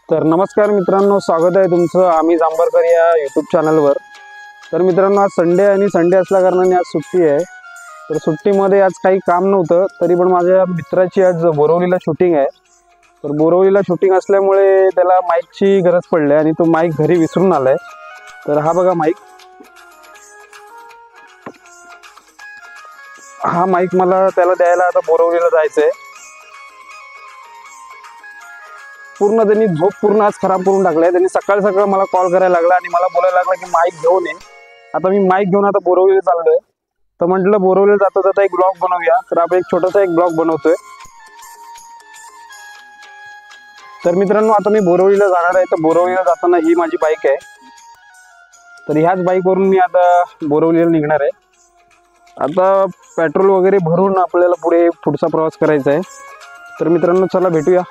तर नमस्कार मित्रांनो, स्वागत आहे तुमचं आम्ही जांभरकर या यूट्यूब चॅनलवर। तर मित्रांनो, आज संडे आणि संडे असल्याकारणाने आज सुट्टी आहे। तर सुट्टीमध्ये आज काही काम नव्हतं, तरी पण माझ्या मित्राची आज बोरवलीला शूटिंग आहे। तर बोरवलीला शूटिंग असल्यामुळे त्याला माईकची गरज पडली आणि तो माईक घरी विसरून आलाय। तर हा बघा माईक, हा माईक मला त्याला द्यायला आता बोरवलीला जायचंय। पूर्ण त्यांनी झोप पूर्ण आज खराब करून टाकलाय। त्यांनी सकाळ सकाळ मला कॉल करायला लागला आणि मला बोलायला लागला की माईक घेऊन ये। आता मी माईक घेऊन आता बोरवलीला चाललोय। तर म्हटलं बोरवलीला जाता जाता एक ब्लॉग बनवूया। तर आपण एक छोटासा एक ब्लॉग बनवतोय। तर मित्रांनो, आता मी बोरवलीला जाणार आहे। तर बोरवलीला जाताना ही माझी बाईक आहे। तर ह्याच बाईकवरून मी आता बोरवलीला निघणार आहे। आता पेट्रोल वगैरे भरून आपल्याला पुढचा प्रवास करायचा आहे। तर मित्रांनो, चला भेटूया।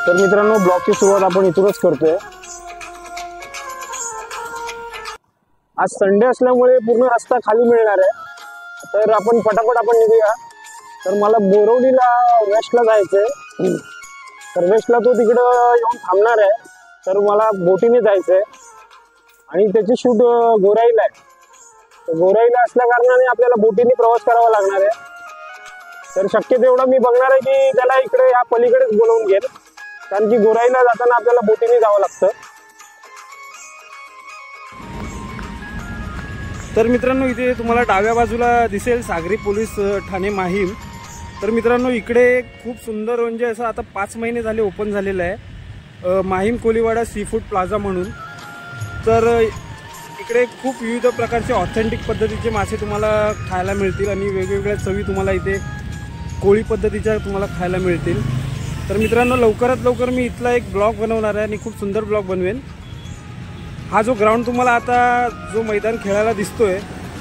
तर मित्रांनो, ब्लॉगची सुरुवात आपण इथूनच करतोय। आज संडे असल्यामुळे पूर्ण रस्ता खाली मिळणार आहे। तर आपण पटापट निघूया। तर मला बोरवलीला वेस्टला जायचंय। तर वेस्टला तो तिकडं येऊन थांबणार आहे। तर मला बोटीने जायचंय आणि त्याची शूट गोराईला आहे। तर गोराईला असल्या कारणाने आपल्याला बोटीने प्रवास करावा लागणार आहे। तर शक्य तेवढा मी बघणार आहे की त्याला इकडे या पलीकडेच बोलवून घेईल, कारण की गोराईला जाताना आपल्याला बोटीने जावं लागतं। तर मित्रांनो, इथे तुम्हाला डाव्या बाजूला दिसेल सागरी पोलीस ठाणे माहीम। तर मित्रांनो, इकडे खूप सुंदर म्हणजे असं आता 5 महिने झाले ओपन झालेलं आहे Mahim Koliwada sea food plaza म्हणून। तर इकडे खूप विविध प्रकारचे ऑथेंटिक पद्धतीचे मासे तुम्हाला खायला मिळतील आणि वेगवेगळ्या चवी तुम्हाला इथे कोळी पद्धतीच्या तुम्हाला खायला मिळतील। तर मित्रांनो, लवकरात लवकर मी इथला एक ब्लॉग बनवणार आहे आणि खूप सुंदर ब्लॉग बनवेन। हा जो ग्राउंड तुम्हाला आता जो मैदान खेळायला दिसतोय,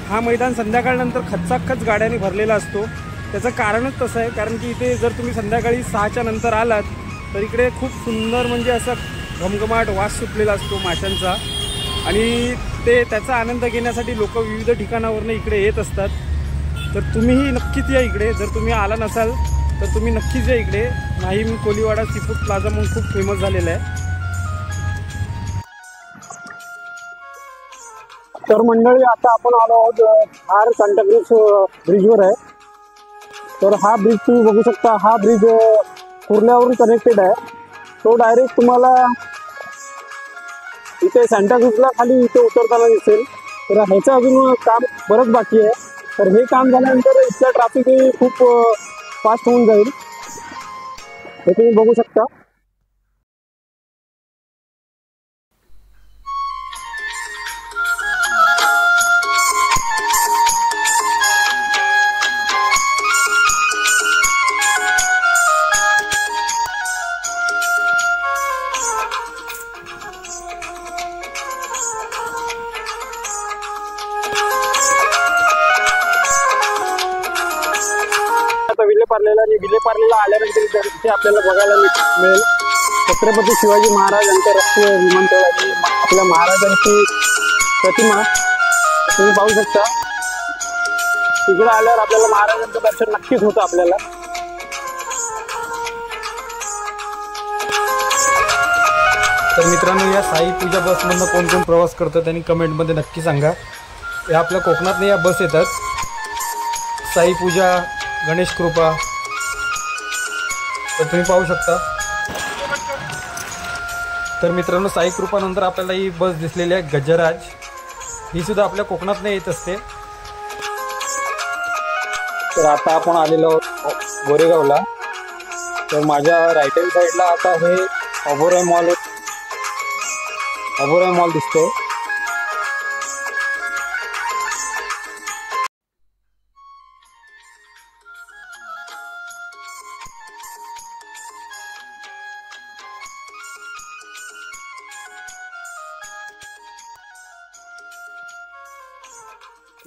हा मैदान संध्याकाळनंतर खचाखच गाड्यांनी भरलेला असतो। त्याचं कारणच तसं आहे, कारण की इथे जर तुम्ही संध्याकाळी 6च्या नंतर आलात तर इकडे खूप सुंदर म्हणजे असा घमघमाट वास सुटलेला असतो माशांचा आणि त्याचा आनंद घेण्यासाठी लोक विविध ठिकाणावरून इकडे येत असतात। तर तुम्हीही नक्कीच या इकडे। जर तुम्ही आला नसाल तर तुम्ही नक्कीच या इकडे। Mahim Koliwada sea food plaza म्हणून खूप फेमस झालेला आहे। तर मंडळी, आता आपण आलो आहोत थार सांताक्रूझ ब्रिजवर आहे। तर हा ब्रिज तुम्ही बघू शकता। हा ब्रिज कुर्ल्यावरून कनेक्टेड आहे। तो डायरेक्ट तुम्हाला इथे सांताक्रूझला खाली इथे उतरताना दिसेल। तर ह्याचं अजून काम बरंच बाकी आहे। तर हे काम झाल्यानंतर इथलं ट्रॅफिकही खूप फास्ट होऊन जाईल, हे तुम्ही बघू शकता। आता विलेपार्लेला आणि विलेपार्लेला आल्यानंतर इथे आपल्याला बघायला मिळेल छत्रपती शिवाजी महाराज आंतरराष्ट्रीय विमानतळ आणि आपल्या महाराजांची प्रतिमा तुम्ही पाहू शकता। तिकडे आल्यावर आपल्याला महाराजांचं दर्शन नक्कीच होतं आपल्याला। तर मित्रांनो, या साई पूजा बसमधनं कोण कोण प्रवास करतं त्यांनी कमेंटमध्ये नक्की सांगा। या आपल्या कोकणातनं या बस येतात, साई पूजा, गणेश कृपा। तर तुम्ही पाहू शकता। तर मित्रांनो, साई कृपा नंतर आपल्याला ही बस दिसलेली आहे गजराज, ही सुद्धा आपल्या कोकणातनं येत असते। तर आता आपण आलेलो आहोत गोरेगावला। तर माझ्या राईट हँड साईडला आता हे अबोराय मॉल दिसतोय।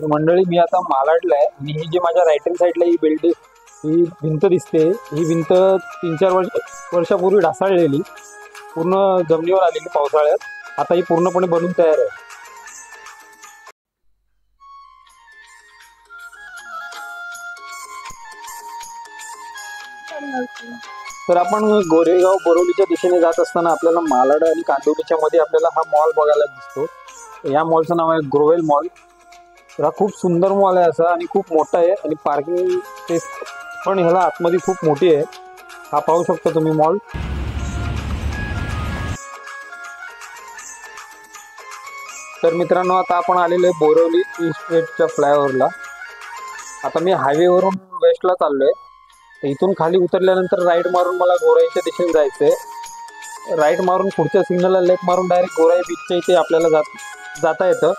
मंडळी मी आता मालाडला आहे आणि ही जी माझ्या राईट हँड साईडला ही बिल्डिंग ही भिंत दिसते, ही भिंत 3-4 वर्षापूर्वी ढासळलेली, पूर्ण जमिनीवर आलेली पावसाळ्यात. आता ही पूर्णपणे बनून तयार आहे. तर आपण गोरेगाव बोरवलीच्या दिशेने जात असताना आपल्याला मालाड आणि कांदिवलीच्या मध्ये आपल्याला हा मॉल बघायला दिसतो. या मॉलचं नाव आहे ग्रोवेल मॉल. तर हा खूप सुंदर मॉल आहे असा आणि खूप मोठा आहे आणि पार्किंग स्पेस पण ह्याला आतमध्ये खूप मोठी आहे. हा पाहू शकता तुम्ही मॉल. तर मित्रांनो आता आपण आलेलो आहे बोरवली ईस्ट वेस्टच्या फ्लायओव्हरला. आता मी हायवेवरून वेस्टला चाललोय. इथून खाली उतरल्यानंतर राईट मारून मला गोराईच्या दिशेने जायचंय. राईट मारून पुढच्या सिग्नलला लेफ्ट मारून डायरेक्ट गोराई बीचच्या इथे आपल्याला जाता येतं.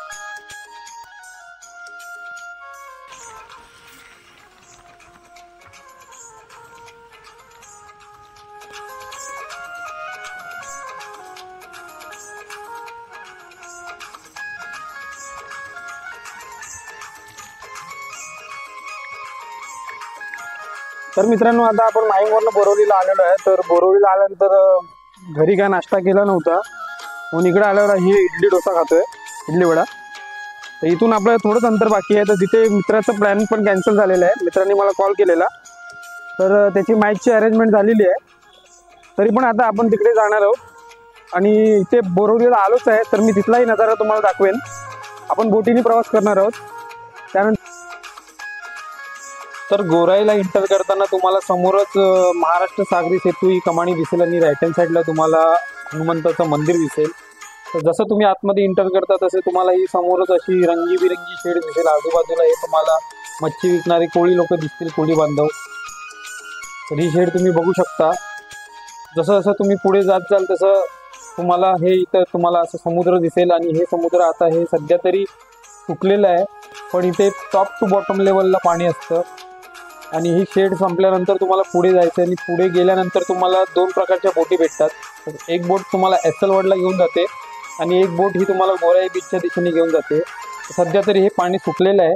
तर मित्रांनो आता आपण माहीमवरनं बोरवलीला आलेलो आहे. तर बोरवलीला आल्यानंतर घरी काय नाश्ता केला नव्हता म्हणून इकडे आल्यावर ही इडली डोसा खातोय, इडली वडा. तर इथून आपलं थोडंच अंतर बाकी आहे. तर तिथे मित्राचं प्लॅन पण कॅन्सल झालेलं आहे. मित्रांनी मला कॉल केलेला, तर त्याची माईकची अरेंजमेंट झालेली आहे. तरी पण आता आपण तिकडे जाणार आहोत आणि इथे बोरवलीला आलोच आहे. तर मी तिथलाही नजारा तुम्हाला दाखवेन. आपण बोटीने प्रवास करणार आहोत. त्यानंतर तर गोराईला एंटर करताना तुम्हाला समोरच महाराष्ट्र सागरी सेतू ही कमानी दिसेल आणि राईट हँड साईडला तुम्हाला हनुमंताचं मंदिर दिसेल. तर जसं तुम्ही आतमध्ये एंटर करता तसे तुम्हाला ही समोरच अशी रंगीबिरंगी शेड दिसेल. आजूबाजूला हे तुम्हाला मच्छी विकणारे कोळी लोक दिसतील, कोळी बांधव. तर ही शेड तुम्ही बघू शकता. जसं जसं तुम्ही पुढे जात जाल तसं तुम्हाला हे इथं तुम्हाला असं समुद्र दिसेल आणि हे समुद्र आता हे सध्या तरी सुकलेलं आहे, पण इथे टॉप टू बॉटम लेवलला पाणी असतं. आणि ही शेड संपल्यानंतर तुम्हाला पुढे जायचं आणि पुढे गेल्यानंतर तुम्हाला 2 प्रकारच्या बोटी भेटतात. एक बोट तुम्हाला एसलवडला घेऊन जाते आणि एक बोट ही तुम्हाला गोराई बीचच्या दिशेने घेऊन जाते. सध्या तरी हे पाणी सुकलेलं आहे.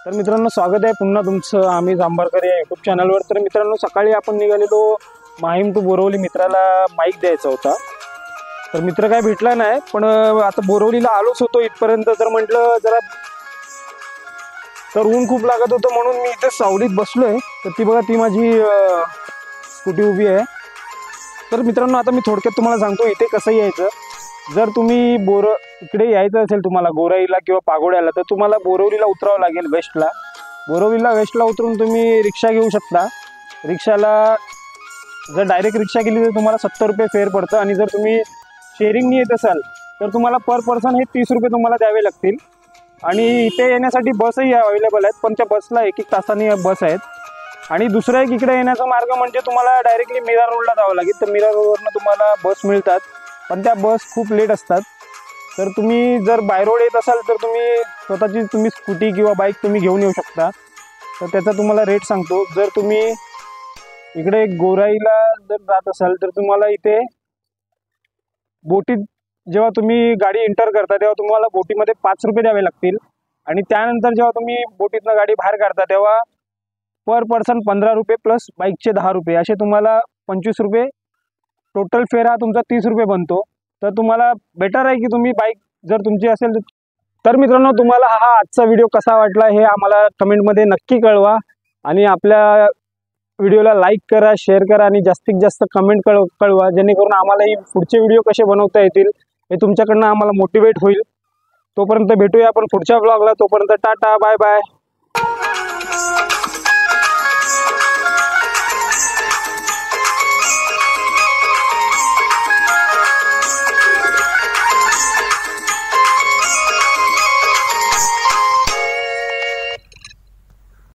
तर मित्रांनो स्वागत आहे पुन्हा तुमचं आम्ही जांभरकर या यूट्यूब चॅनलवर. तर मित्रांनो सकाळी आपण निघालेलो माहीम टू बोरवली. मित्राला माईक द्यायचा होता, तर मित्र काय भेटला नाही. पण आता बोरवलीला आलोच होतो इथपर्यंत. तर म्हटलं जरा, तर ऊन खूप लागत होतं म्हणून मी इथे सावलीत बसलोय. तर ती बघा, ती माझी स्कूटी उभी आहे. तर मित्रांनो आता मी थोडक्यात तुम्हाला सांगतो इथे कसं यायचं. जर तुम्ही इकडे यायचं असेल तुम्हाला गोराईला किंवा पागोड्याला, तर तुम्हाला बोरवलीला उतरावं लागेल वेस्टला. बोरवलीला वेस्टला उतरून तुम्ही रिक्षा घेऊ शकता. रिक्षाला जर डायरेक्ट रिक्षा केली तर तुम्हाला 70 रुपये फेअर पडतं. आणि जर तुम्ही शेअरिंगनी येत असाल तर तुम्हाला पर पर्सन हे 30 रुपये तुम्हाला द्यावे लागतील. आणि इथे येण्यासाठी बसही अवेलेबल आहेत, पण त्या बसला 1-1 तासांनी बस आहेत. आणि दुसरा एक इकडे येण्याचा मार्ग म्हणजे तुम्हाला डायरेक्टली मीरा रोडला जावं लागेल. तर मीरा रोडवरनं तुम्हाला बस मिळतात, पण त्या बस खूप लेट असतात. तर तुम्ही जर बाय रोड येत असाल तर तुम्ही स्वतःची स्कूटी किंवा बाईक तुम्ही घेऊन येऊ शकता. तर त्याचा तुम्हाला रेट सांगतो. जर तुम्ही इकडे गोराईला जर जात असाल तर तुम्हाला इथे बोटीत जेव्हा तुम्ही गाडी एंटर करता तेव्हा तुम्हाला बोटीमध्ये 5 रुपये द्यावे लागतील. आणि त्यानंतर जेव्हा तुम्ही बोटीतनं गाडी बाहेर काढता तेव्हा पर पर्सन 15 रुपये प्लस बाईकचे 10 रुपये असे तुम्हाला 25 रुपये टोटल फेअर हा तुमचा 30 रुपये बनतो. तर तुम्हाला बेटर आहे की तुम्ही बाईक जर तुमची असेल तर मित्रांनो तुम्हाला हा आजचा व्हिडिओ कसा वाटला हे आम्हाला कमेंटमध्ये नक्की कळवा. आणि आपल्या व्हिडिओला लाईक करा, शेअर करा आणि जास्तीत जास्त कमेंट कळवा, जेणेकरून आम्हालाही पुढचे व्हिडिओ कसे बनवता येतील हे तुमच्याकडनं आम्हाला मोटिवेट होईल. तोपर्यंत भेटूया आपण पुढच्या ब्लॉगला. तोपर्यंत टाटा, बाय बाय.